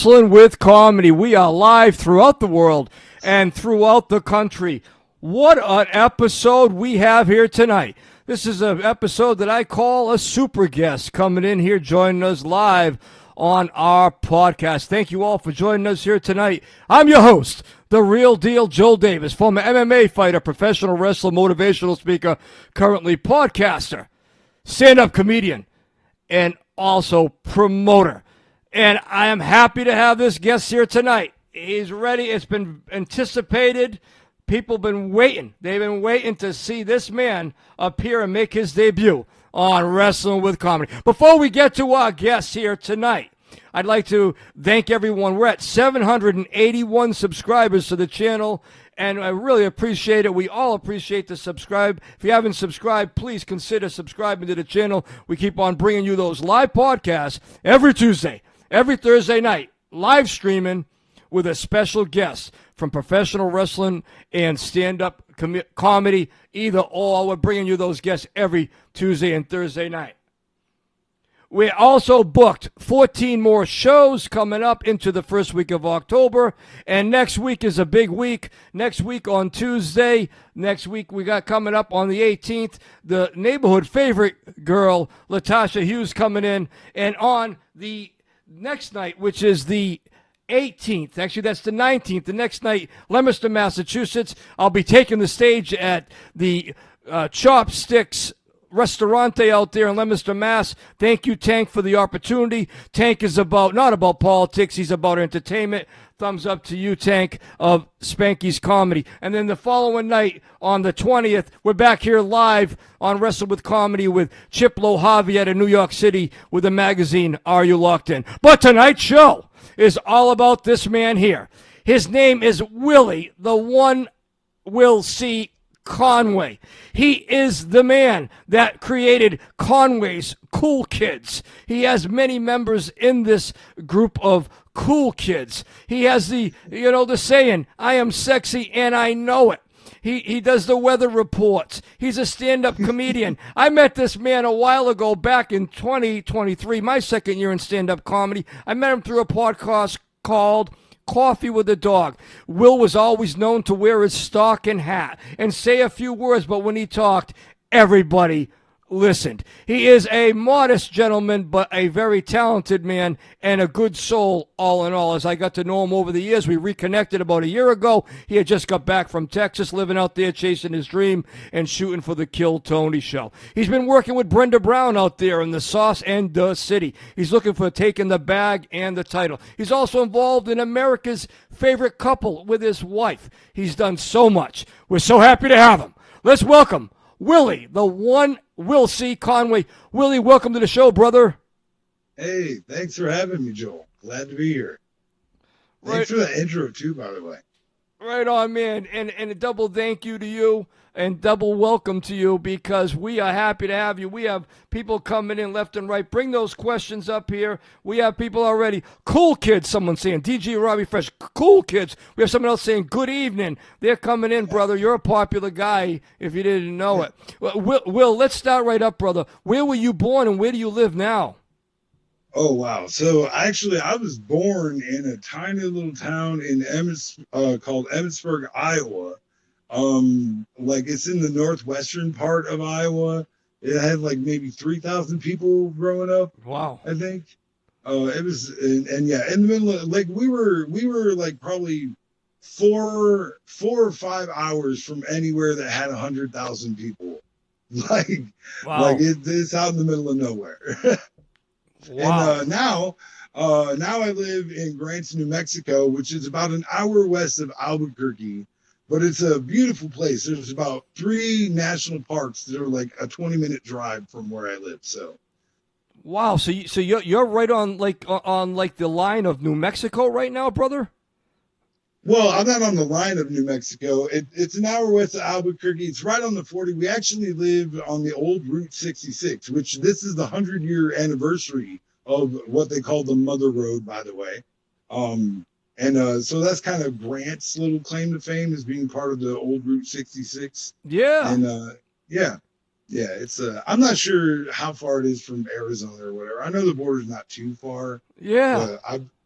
Wrestling with Comedy. We are live throughout the world and throughout the country. What an episode we have here tonight. This is an episode that I call a super guest coming in here, joining us live on our podcast. Thank you all for joining us here tonight. I'm your host, the Real Deal Joel Davis, former MMA fighter, professional wrestler, motivational speaker, currently podcaster, stand-up comedian, and also promoter. And I am happy to have this guest here tonight. He's ready. It's been anticipated. People have been waiting. They've been waiting to see this man appear and make his debut on Wrestling with Comedy. Before we get to our guest here tonight, I'd like to thank everyone. We're at 781 subscribers to the channel, and I really appreciate it. We all appreciate the subscribe. If you haven't subscribed, please consider subscribing to the channel. We keep on bringing you those live podcasts every Tuesday, every Thursday night, live streaming with a special guest from professional wrestling and stand-up comedy, either or. We're bringing you those guests every Tuesday and Thursday night. We also booked 14 more shows coming up into the first week of October, and next week is a big week. Next week on Tuesday, next week we got coming up on the 18th, the neighborhood favorite girl, Latasha Hughes, coming in, and on the next night, which is the 18th. Actually, that's the 19th. The next night, Leominster, Massachusetts. I'll be taking the stage at the Chopsticks Restaurante out there in Leominster, Mass. Thank you, Tank, for the opportunity. Tank is not about politics. He's about entertainment. Thumbs up to you, Tank, of Spanky's Comedy. And then the following night, on the 20th, we're back here live on Wrestle with Comedy with Chip Lohavi out of New York City with the magazine Are You Locked In? But tonight's show is all about this man here. His name is Willie, the one Will C. Conway. He is the man that created Conway's Cool Kids. He has many members in this group of cool kids. He has the saying, I am sexy and I know it. He does the weather reports. He's a stand-up comedian. I met this man a while ago back in 2023, my second year in stand-up comedy. I met him through a podcast called Coffee with a Dog. Will was always known to wear his stock and hat and say a few words, but when he talked, everybody listened. He is a modest gentleman, but a very talented man and a good soul, all in all. As I got to know him over the years, we reconnected about a year ago. He had just got back from Texas, living out there, chasing his dream and shooting for the KillTony show. He's been working with Brenda Brown out there in the Sauce and the City. He's looking for taking the bag and the title. He's also involved in America's Favorite Couple with his wife. He's done so much. We're so happy to have him. Let's welcome Willie, the one Will C. Conway. Willie, welcome to the show, brother. Hey, thanks for having me, Joel. Glad to be here. Thanks for the intro, too, by the way. Right on, man. And a double thank you to you and double welcome to you because we are happy to have you. We have people coming in left and right. Bring those questions up here. We have people already. Cool kids, someone saying. DG Robbie Fresh, cool kids. We have someone else saying, good evening. They're coming in, brother. You're a popular guy if you didn't know it. Will, let's start right up, brother. Where were you born and where do you live now? Oh, wow. So, actually, I was born in a tiny little town in called Emmetsburg, Iowa. It's in the northwestern part of Iowa. It had maybe 3,000 people growing up. Wow. I think. It was, and yeah, in the middle of, we were probably four or 5 hours from anywhere that had 100,000 people. Wow. It's out in the middle of nowhere. Wow. And now I live in Grants, New Mexico, which is about an hour west of Albuquerque. But it's a beautiful place. There's about 3 national parks that are a 20-minute drive from where I live. So, wow. So you're right on the line of New Mexico right now, brother? Well, I'm not on the line of New Mexico. It's an hour west of Albuquerque. It's right on the 40. We actually live on the old Route 66, which this is the 100-year anniversary of what they call the Mother Road, by the way. So that's kind of Grant's little claim to fame, is being part of the old Route 66. Yeah. And yeah, it's I'm not sure how far it is from Arizona or whatever. I know the border's not too far. Yeah.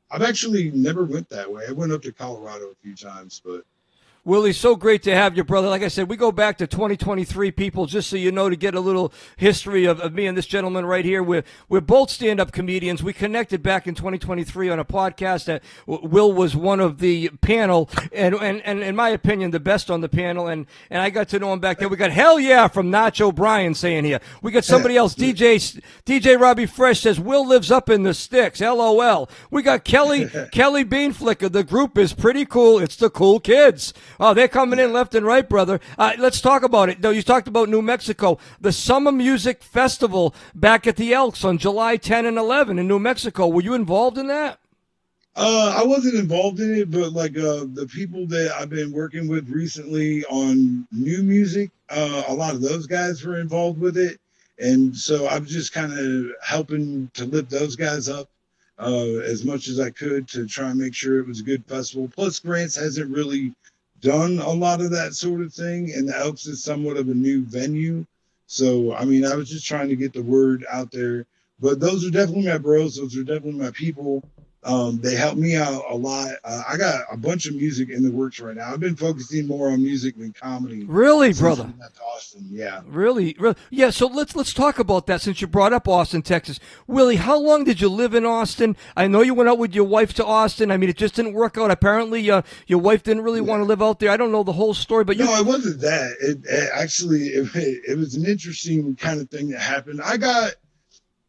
I've actually never went that way. I went up to Colorado a few times, but. Willie, so great to have you, brother. Like I said, we go back to 2023, people, just so you know, to get a little history of me and this gentleman right here. We're both stand-up comedians. We connected back in 2023 on a podcast that Will was one of the panel, and in my opinion, the best on the panel, and I got to know him back then. We got Hell Yeah from Notch O'Brien saying here. We got somebody else, DJ Robbie Fresh says, Will lives up in the sticks, LOL. We got Kelly Beanflicker. The group is pretty cool. It's the cool kids. Oh, they're coming in left and right, brother. Let's talk about it. Though you talked about New Mexico, the Summer Music Festival back at the Elks on July 10 and 11 in New Mexico. Were you involved in that? I wasn't involved in it, but like the people that I've been working with recently on new music, a lot of those guys were involved with it, and so I was just kind of helping to lift those guys up as much as I could to try and make sure it was a good festival. Plus, Grants hasn't really done a lot of that sort of thing, and the Elks is somewhat of a new venue. So, I mean, I was just trying to get the word out there. But those are definitely my bros. Those are definitely my people. They help me out a lot. I got a bunch of music in the works right now. I've been focusing more on music than comedy. Really, brother? I got to Austin, yeah. Really? Yeah, so let's talk about that since you brought up Austin, Texas. Willie, how long did you live in Austin? I know you went out with your wife to Austin. I mean, it just didn't work out. Apparently, your wife didn't really want to live out there. I don't know the whole story, but No, it wasn't that. It was an interesting kind of thing that happened. I got...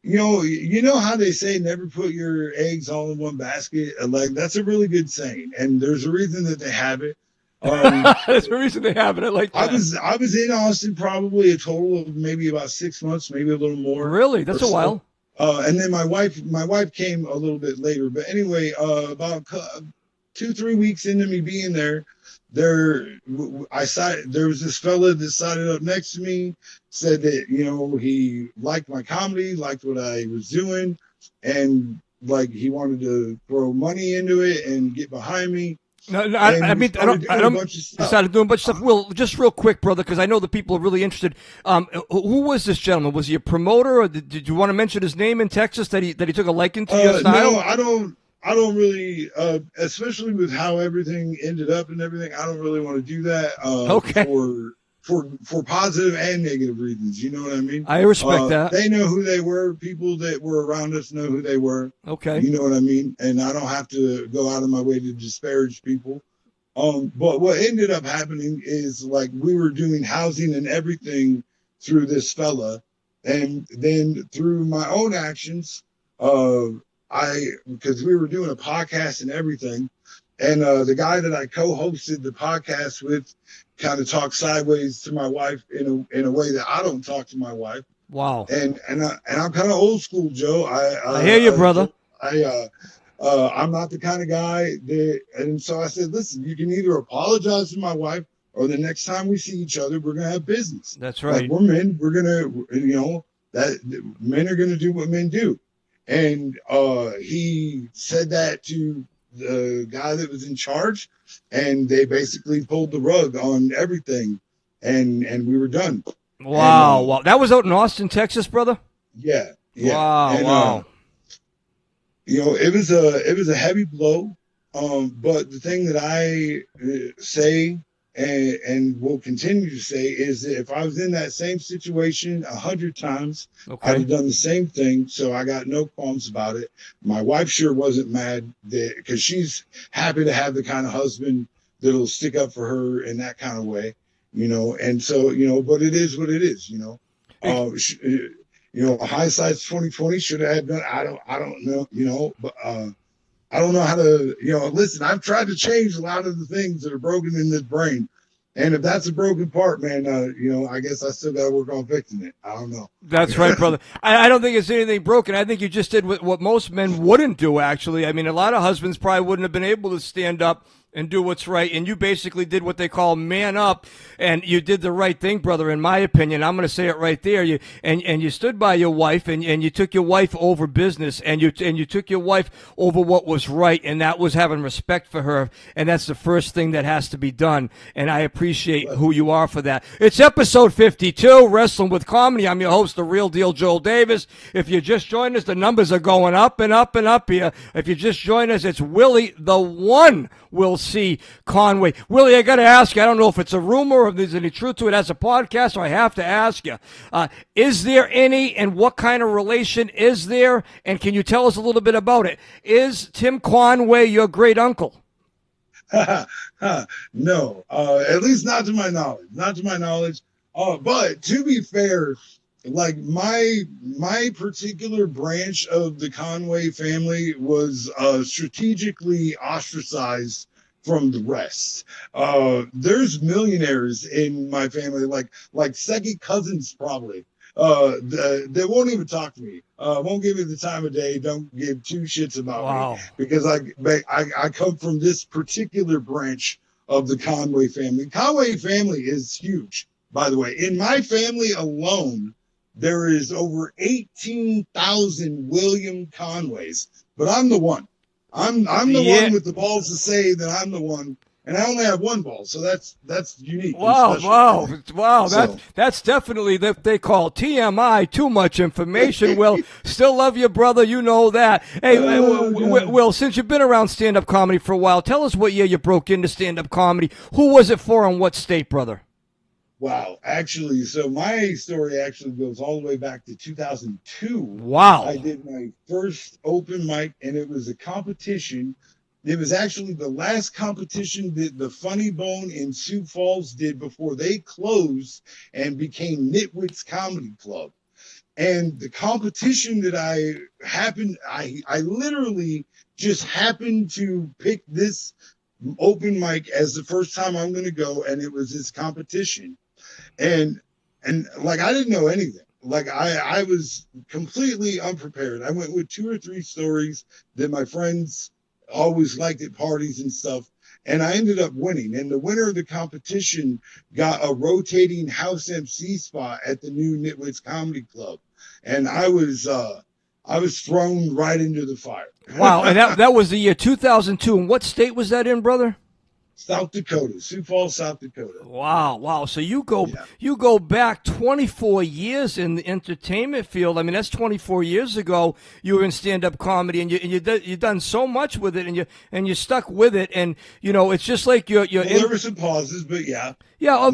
You know how they say never put your eggs all in one basket? Like, that's a really good saying, and there's a reason that they have it. That's the reason they have it. I like that. I was in Austin probably a total of maybe about 6 months, maybe a little more. Really? That's a while. And then my wife came a little bit later. But anyway, about 2-3 weeks into me being there, there was this fella that sided up next to me, said that, he liked my comedy, liked what I was doing, and like he wanted to throw money into it and get behind me. No, I mean, I don't. Started doing a bunch of stuff. Will, just real quick, brother, because I know the people are really interested. Who was this gentleman? Was he a promoter, or did you want to mention his name in Texas that he took a liking to your style? No, I don't really, especially with how everything ended up and everything. I don't really want to do that. Okay. For positive and negative reasons. You know what I mean? I respect that. They know who they were. People that were around us know who they were. Okay. You know what I mean? And I don't have to go out of my way to disparage people. But what ended up happening is, like, we were doing housing and everything through this fella. And then through my own actions, because we were doing a podcast and everything, and the guy that I co-hosted the podcast with kind of talked sideways to my wife in a way that I don't talk to my wife. Wow. And I'm kind of old school, Joe. I hear you, brother. I'm not the kind of guy that, and so I said, listen, you can either apologize to my wife, or the next time we see each other, we're gonna have business. That's right. Like, we're men. We're gonna, that men are gonna do what men do. And he said that to the guy that was in charge, and they basically pulled the rug on everything, and we were done. Wow, and, wow. That was out in Austin, Texas, brother? Yeah. Wow, and, wow. It was a heavy blow, but the thing that I say and will continue to say is that if I was in that same situation 100 times, okay, I'd have done the same thing. So I got no qualms about it. My wife sure wasn't mad, because she's happy to have the kind of husband that'll stick up for her in that kind of way, and so, but it is what it is, hindsight's 2020. Should I have done? I don't know, but I don't know how to, listen, I've tried to change a lot of the things that are broken in this brain. And if that's a broken part, man, I guess I still got to work on fixing it. I don't know. That's right, brother. I don't think it's anything broken. I think you just did what most men wouldn't do, actually. I mean, a lot of husbands probably wouldn't have been able to stand up and do what's right. And you basically did what they call man up, and you did the right thing, brother, in my opinion. I'm going to say it right there. You stood by your wife, and you took your wife over business, and you took your wife over what was right, and that was having respect for her, and that's the first thing that has to be done. And I appreciate who you are for that. It's episode 52, Wrestling with Comedy. I'm your host, the Real Deal Joel Davis. If you just joined us, the numbers are going up and up and up here. If you just joined us, it's Willie the One will see Conway. Willie, I got to ask you, I don't know if it's a rumor or if there's any truth to it as a podcast, so I have to ask you, is there any, and what kind of relation is there? And can you tell us a little bit about it? Is Tim Conway your great uncle? No, at least not to my knowledge. Not to my knowledge. But to be fair, like my particular branch of the Conway family was strategically ostracized from the rest. There's millionaires in my family, like second cousins probably. They won't even talk to me. Won't give me the time of day. Don't give two shits about me because I come from this particular branch of the Conway family. Conway family is huge, by the way. In my family alone, there is over 18,000 William Conways, but I'm the one. I'm the one with the balls to say that I'm the one, and I only have one ball, so that's unique. Wow! That's definitely what they call TMI, too much information. Will, still love you, brother. You know that. Hey, Will, since you've been around stand-up comedy for a while, tell us what year you broke into stand-up comedy. Who was it for, and what state, brother? Wow, actually, so my story actually goes all the way back to 2002. Wow. I did my first open mic, and it was a competition. It was actually the last competition that the Funny Bone in Sioux Falls did before they closed and became Nitwit's Comedy Club. And the competition that I literally just happened to pick this open mic as the first time I'm going to go, and it was this competition. And like, I didn't know anything. Like, I was completely unprepared. I went with 2 or 3 stories that my friends always liked at parties and stuff, and I ended up winning. And the winner of the competition got a rotating house MC spot at the new Nitwit's Comedy Club, and I was thrown right into the fire. Wow, and that was the year 2002. And what state was that in, brother? South Dakota, Sioux Falls, South Dakota. Wow. So you go back 24 years in the entertainment field. I mean, that's 24 years ago. You were in stand-up comedy, and you've done so much with it, and you stuck with it. And you know, it's just like you're. There were some pauses, but yeah. Yeah,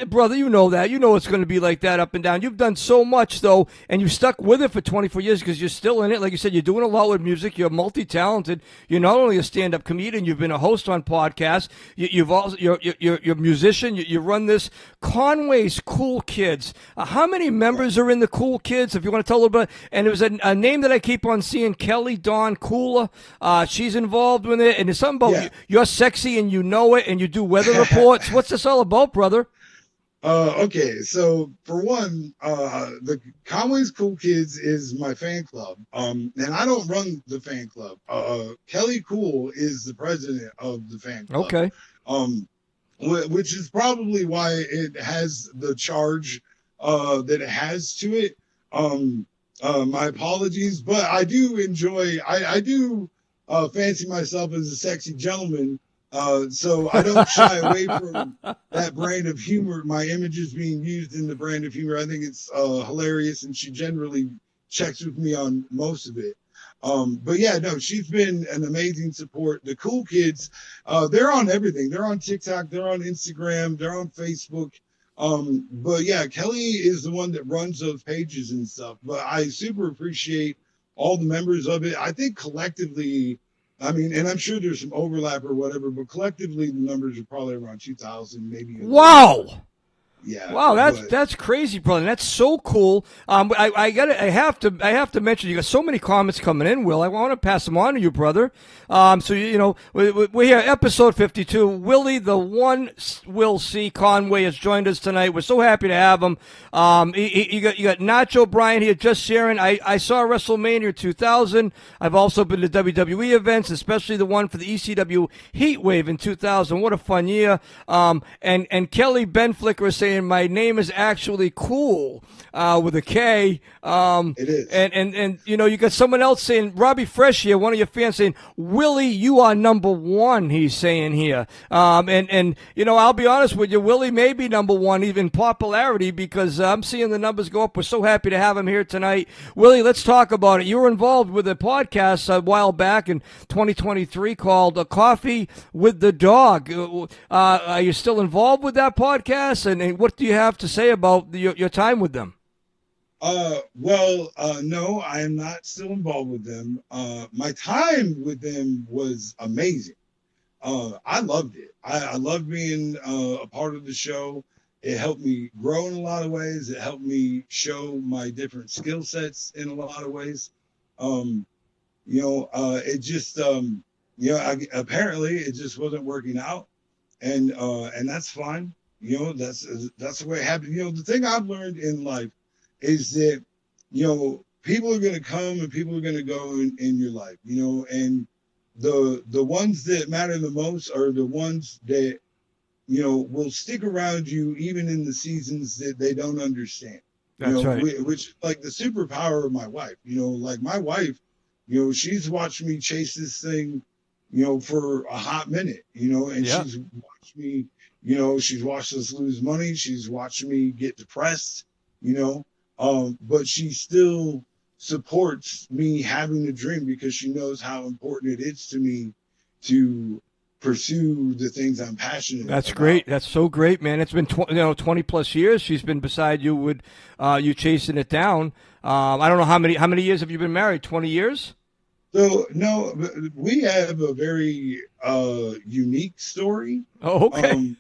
brother, you know that. You know it's going to be like that up and down. You've done so much, though, and you've stuck with it for 24 years because you're still in it. Like you said, you're doing a lot with music. You're multi-talented. You're not only a stand-up comedian, you've been a host on podcasts. You're a musician. You run this Conway's Cool Kids. How many members are in the Cool Kids, if you want to tell a little bit? And it was a name that I keep on seeing, Kelly Dawn Cooler. She's involved with it, and it's something about you're sexy and you know it, and you do weather reports. What's this all about, brother? Okay, so for one, the Conway's Cool Kids is my fan club, and I don't run the fan club. Kelly Cool is the president of the fan club. Okay. Which is probably why it has the charge that it has to it. My apologies, but I do enjoy. I do fancy myself as a sexy gentleman. So I don't shy away from that brand of humor. My image is being used in the brand of humor. I think it's hilarious, and she generally checks with me on most of it. But yeah, no, she's been an amazing support. The Cool Kids, they're on everything. They're on TikTok, they're on Instagram, they're on Facebook. But yeah, Kelly is the one that runs those pages and stuff. But I super appreciate all the members of it. I think collectively, I mean, and I'm sure there's some overlap or whatever, but collectively the numbers are probably around 2,000, maybe. Wow. Yeah. Wow, But that's crazy, brother. That's so cool. I have to mention, you got so many comments coming in, Will. I want to pass them on to you, brother. So we're here, episode 52. Willie, the one Will C. Conway has joined us tonight. We're so happy to have him. You got Nacho Bryan here just sharing. I saw WrestleMania 2000. I've also been to WWE events, especially the one for the ECW Heatwave in 2000. What a fun year. And Kelly Benflicker is saying, my name is actually cool with a K. it is. And you got someone else saying, Robbie Fresh here, one of your fans saying, Willie, you are number one, he's saying here. I'll be honest with you, Willie may be number one, even popularity, because I'm seeing the numbers go up. We're so happy to have him here tonight. Willie, let's talk about it. You were involved with a podcast a while back in 2023 called Coffee with the Dog. Are you still involved with that podcast? And what do you have to say about your time with them? No, I am not still involved with them. My time with them was amazing. I loved it. I loved being a part of the show. It helped me grow in a lot of ways. It helped me show my different skill sets in a lot of ways. Apparently it just wasn't working out, and that's fine. That's the way it happened. The thing I've learned in life is that, people are going to come and people are going to go in your life, and the ones that matter the most are the ones that, will stick around you even in the seasons that they don't understand. That's right. Which, like, the superpower of my wife, like my wife, she's watched me chase this thing, for a hot minute, and she's watched me, she's watched us lose money. She's watched me get depressed, but she still supports me having a dream because she knows how important it is to me to pursue the things I'm passionate about. That's great. That's so great, man. It's been 20 plus years she's been beside you with you chasing it down. I don't know how many years have you been married? 20 years? So no, we have a very unique story. Oh, okay.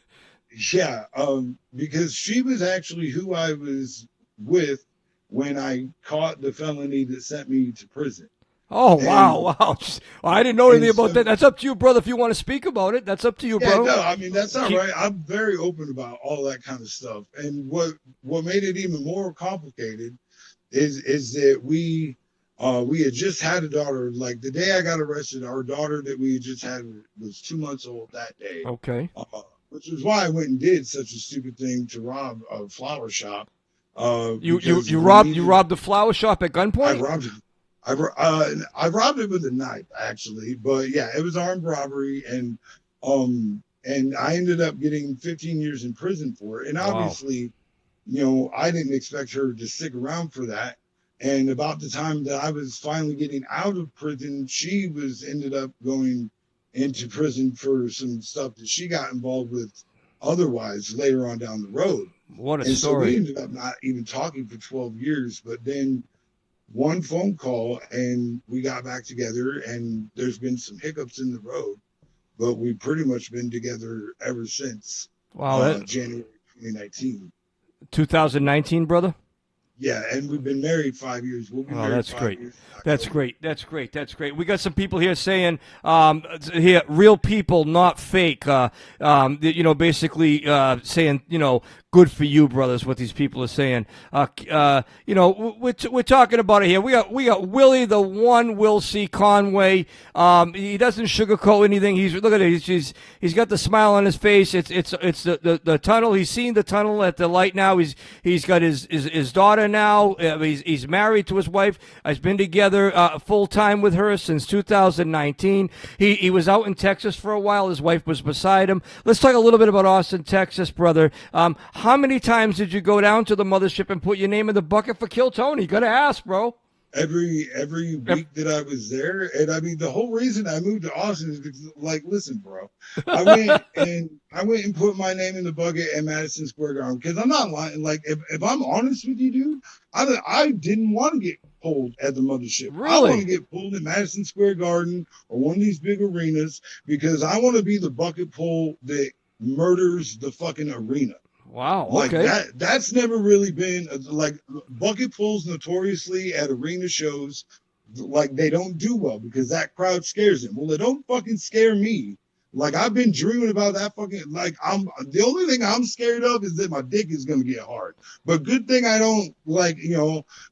Because she was actually who I was with when I caught the felony that sent me to prison. Oh, wow. I didn't know anything about that. That's up to you, brother. If you want to speak about it, that's up to you, bro. No, I mean, that's all right. I'm very open about all that kind of stuff. And what made it even more complicated is that we had just had a daughter. Like, the day I got arrested, our daughter that we had just had was 2 months old that day. Okay. Which is why I went and did such a stupid thing to rob a flower shop. You robbed the flower shop at gunpoint? I robbed it with a knife, actually, but yeah, it was armed robbery, and I ended up getting 15 years in prison for it. And obviously, I didn't expect her to stick around for that. And about the time that I was finally getting out of prison, she ended up going into prison for some stuff that she got involved with otherwise later on down the road. What a story. So we ended up not even talking for 12 years, but then one phone call and we got back together, and there's been some hiccups in the road, but we've pretty much been together ever since. Wow, January 2019. 2019, brother? Yeah, and we've been married 5 years. We'll be married that's 5 great. years. That's great. That's great. That's great. We got some people here saying, here, real people, not fake. Basically saying, good for you, brothers. What these people are saying. We're talking about it here. We got Willie, the one Will C. Conway. He doesn't sugarcoat anything. Look at it. He's got the smile on his face. It's the tunnel. He's seen the tunnel at the light now. He's got his daughter now. He's married to his wife. He's been together full time with her since 2019. He was out in Texas for a while. His wife was beside him. Let's talk a little bit about Austin, Texas, brother. How many times did you go down to the mothership and put your name in the bucket for KillTony? Gotta ask, bro. Every week that I was there, and I mean, the whole reason I moved to Austin is because, like, listen, bro, I went and put my name in the bucket at Madison Square Garden, because I'm not lying. Like, if I'm honest with you, dude, I didn't want to get pulled at the mothership. Really? I want to get pulled at Madison Square Garden or one of these big arenas, because I want to be the bucket pull that murders the fucking arena. Wow. Like Okay. that's never really been like bucket pulls notoriously at arena shows. Like they don't do well because that crowd scares them. Well, they don't fucking scare me. Like I've been dreaming about that fucking like I'm the only thing I'm scared of is that my dick is gonna get hard. But good thing I don't like,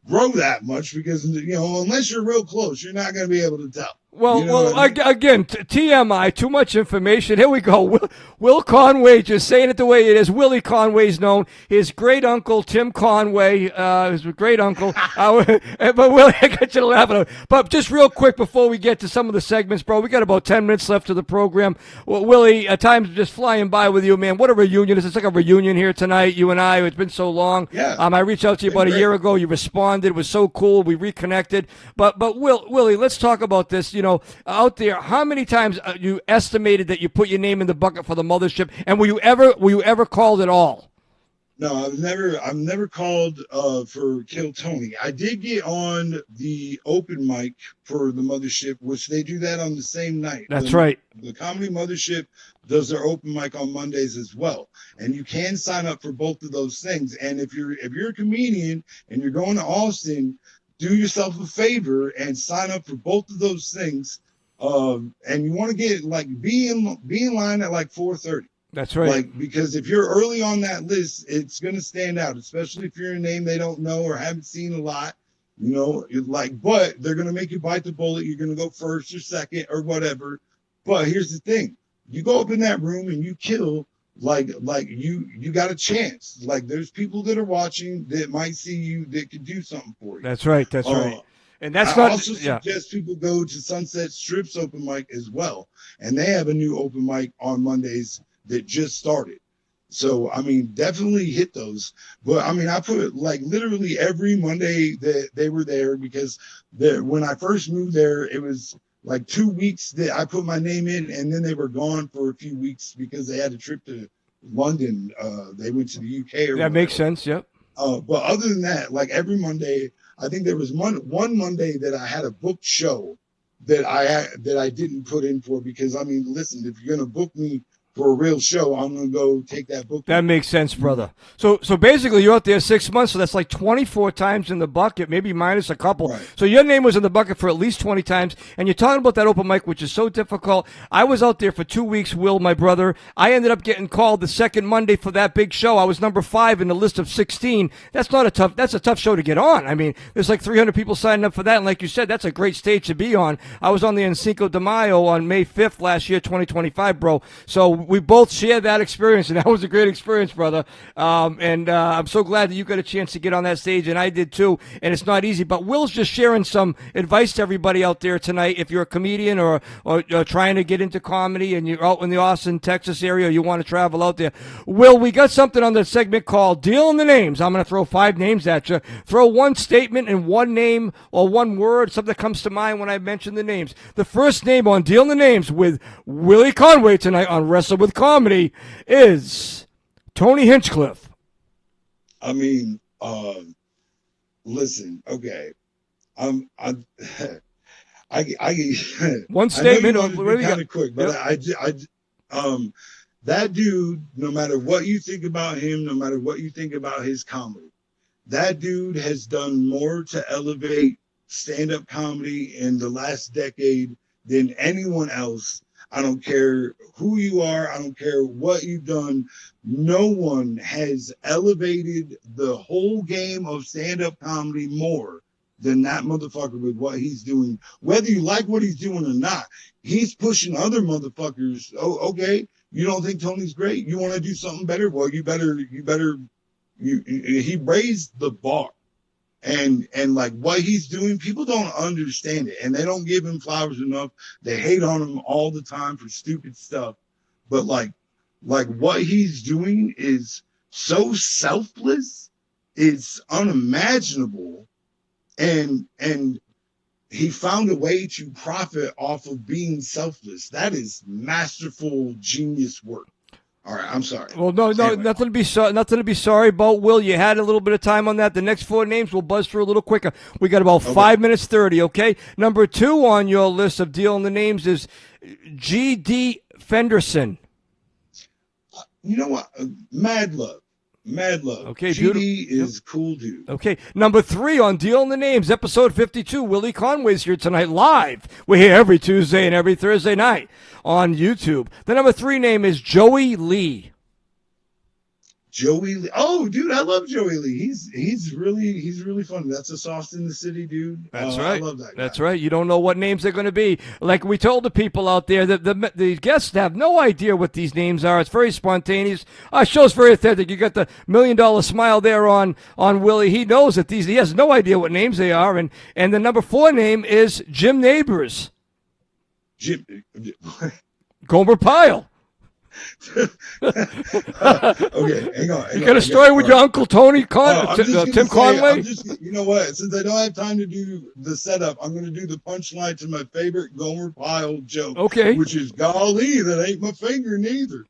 grow that much because unless you're real close, you're not gonna be able to tell. Well, You know what I mean? again, TMI, too much information. Here we go. Will Conway, just saying it the way it is. Willie Conway's known. His great uncle, Tim Conway, his great uncle. But Willie, I got you laughing. But just real quick before we get to some of the segments, bro, we got about 10 minutes left of the program. Well, Willie, time's just flying by with you, man. What a reunion. It's like a reunion here tonight, you and I. It's been so long. Yeah. I reached out to you about a year ago. You responded. It was so cool. We reconnected. But Willie, let's talk about this. Out there, how many times you estimated that you put your name in the bucket for the mothership, and were you ever called at all? No, I've never called for KillTony. I did get on the open mic for the mothership, which they do that on the same night. That's right. The Comedy Mothership does their open mic on Mondays as well, and you can sign up for both of those things. And if you're a comedian and you're going to Austin, do yourself a favor and sign up for both of those things. And you want to get be in line at 4:30. That's right. Because if you're early on that list, it's gonna stand out, especially if you're a name they don't know or haven't seen a lot. But they're gonna make you bite the bullet. You're gonna go first or second or whatever. But here's the thing: you go up in that room and you kill. You got a chance. There's people that are watching that might see you that could do something for you. That's right. That's right. And that's I also suggest people go to Sunset Strip's open mic as well, and they have a new open mic on Mondays that just started. So definitely hit those. But I put literally every Monday that they were there because when I first moved there, it was 2 weeks that I put my name in, and then they were gone for a few weeks because they had a trip to London. They went to the UK. That makes sense. Yep. But other than that, every Monday, I think there was one Monday that I had a booked show that I didn't put in for because listen, if you're gonna book me for a real show, I'm going to go take that book. That makes sense, brother. So basically, you're out there 6 months, so that's 24 times in the bucket, maybe minus a couple. Right. So your name was in the bucket for at least 20 times, and you're talking about that open mic, which is so difficult. I was out there for 2 weeks, Will, my brother. I ended up getting called the second Monday for that big show. I was number 5 in the list of 16. That's a tough show to get on. There's 300 people signing up for that, and like you said, that's a great stage to be on. I was on the Cinco de Mayo on May 5th last year, 2025, bro. So we both shared that experience, and that was a great experience, brother. I'm so glad that you got a chance to get on that stage, and I did too. And it's not easy, but Will's just sharing some advice to everybody out there tonight. If you're a comedian or trying to get into comedy and you're out in the Austin, Texas area, or you want to travel out there, Will, we got something on the segment called Deal in the Names. I'm going to throw 5 names at you. Throw one statement and one name or one word, something that comes to mind when I mention the names. The first name on Deal in the Names with Willie Conway tonight on Wrestle with Comedy is Tony Hinchcliffe. Listen, okay. I one statement kind of quick, but yep. That dude, no matter what you think about him, no matter what you think about his comedy, that dude has done more to elevate stand-up comedy in the last decade than anyone else. I don't care who you are. I don't care what you've done. No one has elevated the whole game of stand-up comedy more than that motherfucker with what he's doing. Whether you like what he's doing or not, he's pushing other motherfuckers. Oh, okay. You don't think Tony's great? You want to do something better? Well, he raised the bar. And what he's doing, people don't understand it, and they don't give him flowers enough. They hate on him all the time for stupid stuff. But what he's doing is so selfless, it's unimaginable, and he found a way to profit off of being selfless. That is masterful, genius work. All right, I'm sorry. Well, no, anyway. Nothing to be sorry about, Will. You had a little bit of time on that. The next 4 names we'll buzz through a little quicker. We got about 5 minutes 30. Okay. Number 2 on your list of dealing the names is G.D. Fenderson. You know what? Mad love. Mad love. Okay, GD is cool dude. Okay, number 3 on Dealing the Names, episode 52. Willie Conway's here tonight live. We're here every Tuesday and every Thursday night on YouTube. The number 3 name is Joey Lee. Joey Lee. Oh, dude, I love Joey Lee. He's really funny. That's a Sauce in the City dude. That's right. I love that guy. That's right. You don't know what names they're going to be. Like we told the people out there that the guests have no idea what these names are. It's very spontaneous. Our show's very authentic. You got the $1 million smile there on Willie. He knows that he has no idea what names they are. And the number 4 name is Jim Neighbors. Jim. Gomer Pyle. Okay, hang on. You got a story with your Uncle Tony Tim Conway? You know what? Since I don't have time to do the setup, I'm going to do the punchline to my favorite Gomer Pyle joke. Okay. Which is, golly, that ain't my finger neither.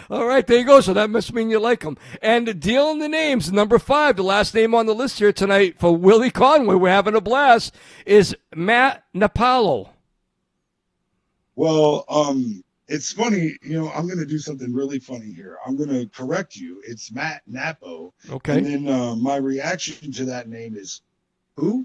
All right, there you go. So that must mean you like them. And Dealing the Names, number 5, the last name on the list here tonight for Willie Conway, we're having a blast, is Matt Napalo. Well, it's funny, I'm going to do something really funny here. I'm going to correct you. It's Matt Napo. Okay. And then my reaction to that name is, who?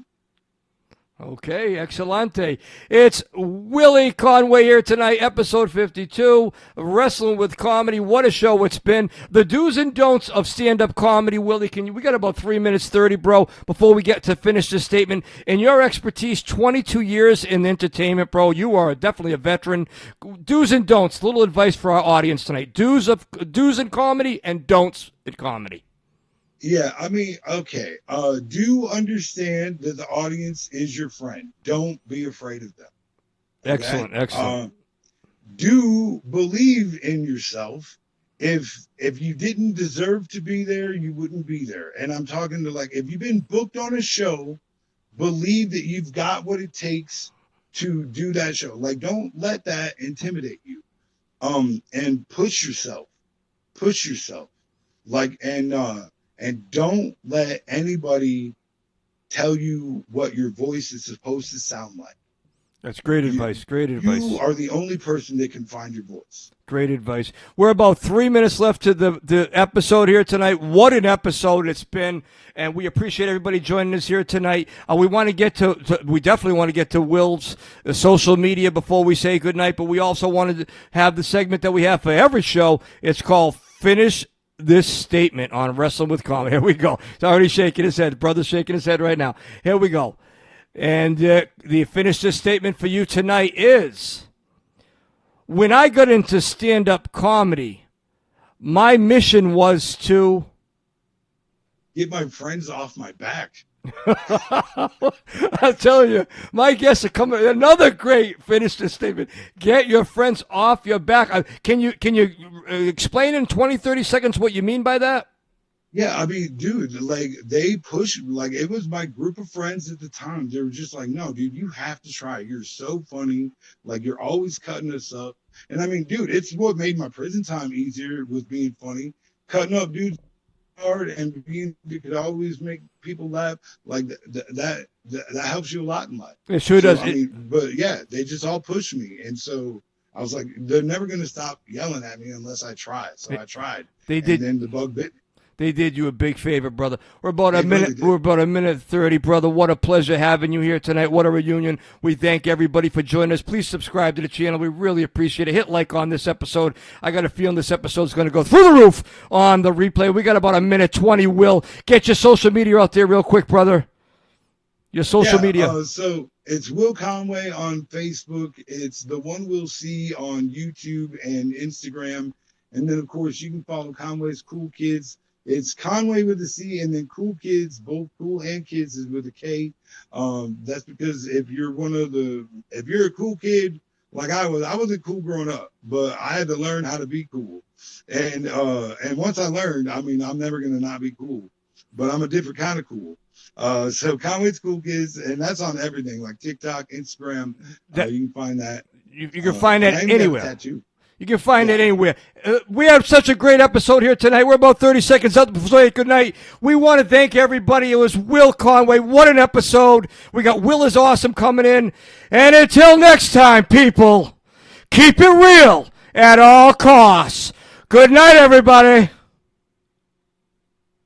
Okay, excelente. It's Willie Conway here tonight, episode 52, Wrestling with Comedy. What a show it's been. The do's and don'ts of stand-up comedy. Willie, we got about 3 minutes 30, bro, before we get to finish this statement. In your expertise, 22 years in entertainment, bro, you are definitely a veteran. Do's and don'ts, little advice for our audience tonight. Do's in comedy and don'ts in comedy. Yeah, I mean, okay. Do understand that the audience is your friend. Don't be afraid of them. Okay? Excellent. Do believe in yourself. If you didn't deserve to be there, you wouldn't be there. And I'm talking to, like, if you've been booked on a show, believe that you've got what it takes to do that show. Like, don't let that intimidate you. And push yourself. Like, and don't let anybody tell you what your voice is supposed to sound like. That's great advice. You are the only person that can find your voice. Great advice. We're about 3 minutes left to the episode here tonight. What an episode it's been, and we appreciate everybody joining us here tonight. We definitely want to get to Will's social media before we say goodnight, but we also wanted to have the segment that we have for every show. It's called Finish This Statement on Wrestling with Comedy. Here we go. He's already shaking his head. Brother's shaking his head right now. Here we go. And the Finish This Statement for you tonight is, when I got into stand-up comedy, my mission was to get my friends off my back. I'll tell you, my guests are coming. Another great Finish This Statement. Get your friends off your back. Can you explain in 20, 30 seconds what you mean by that? Yeah, I mean, dude, like, they push, like, it was my group of friends at the time. They were just like, no, dude, you have to try. You're so funny. Like, you're always cutting us up. And I mean, dude, it's what made my prison time easier, was being funny. Cutting up dudes hard and you could always make people laugh. Like, that helps you a lot in life. It sure does. But yeah, they just all pushed me. And so I was like, they're never going to stop yelling at me unless I try. So I tried. They did. And then the bug bit me. They did you a big favor, brother. We're about a minute 30, brother. What a pleasure having you here tonight. What a reunion. We thank everybody for joining us. Please subscribe to the channel. We really appreciate it. Hit like on this episode. I got a feeling this episode is going to go through the roof on the replay. We got about a minute 20, Will. Get your social media out there real quick, brother. Your social media. So it's Will Conway on Facebook. It's The One We'll See on YouTube and Instagram. And then, of course, you can follow Conway's Cool Kids. It's Conway with a C, and then Cool Kids, both Cool and Kids is with a K. That's because if you're a cool kid like I wasn't cool growing up, but I had to learn how to be cool. And once I learned, I mean, I'm never gonna not be cool, but I'm a different kind of cool. So Conway's Cool Kids, and that's on everything like TikTok, Instagram. You can find that. You can find that anywhere. Tattoo. You can find it anywhere. We have such a great episode here tonight. We're about 30 seconds out before say good night. We want to thank everybody. It was Will Conway. What an episode. We got Will is Awesome coming in. And until next time, people, keep it real at all costs. Good night, everybody.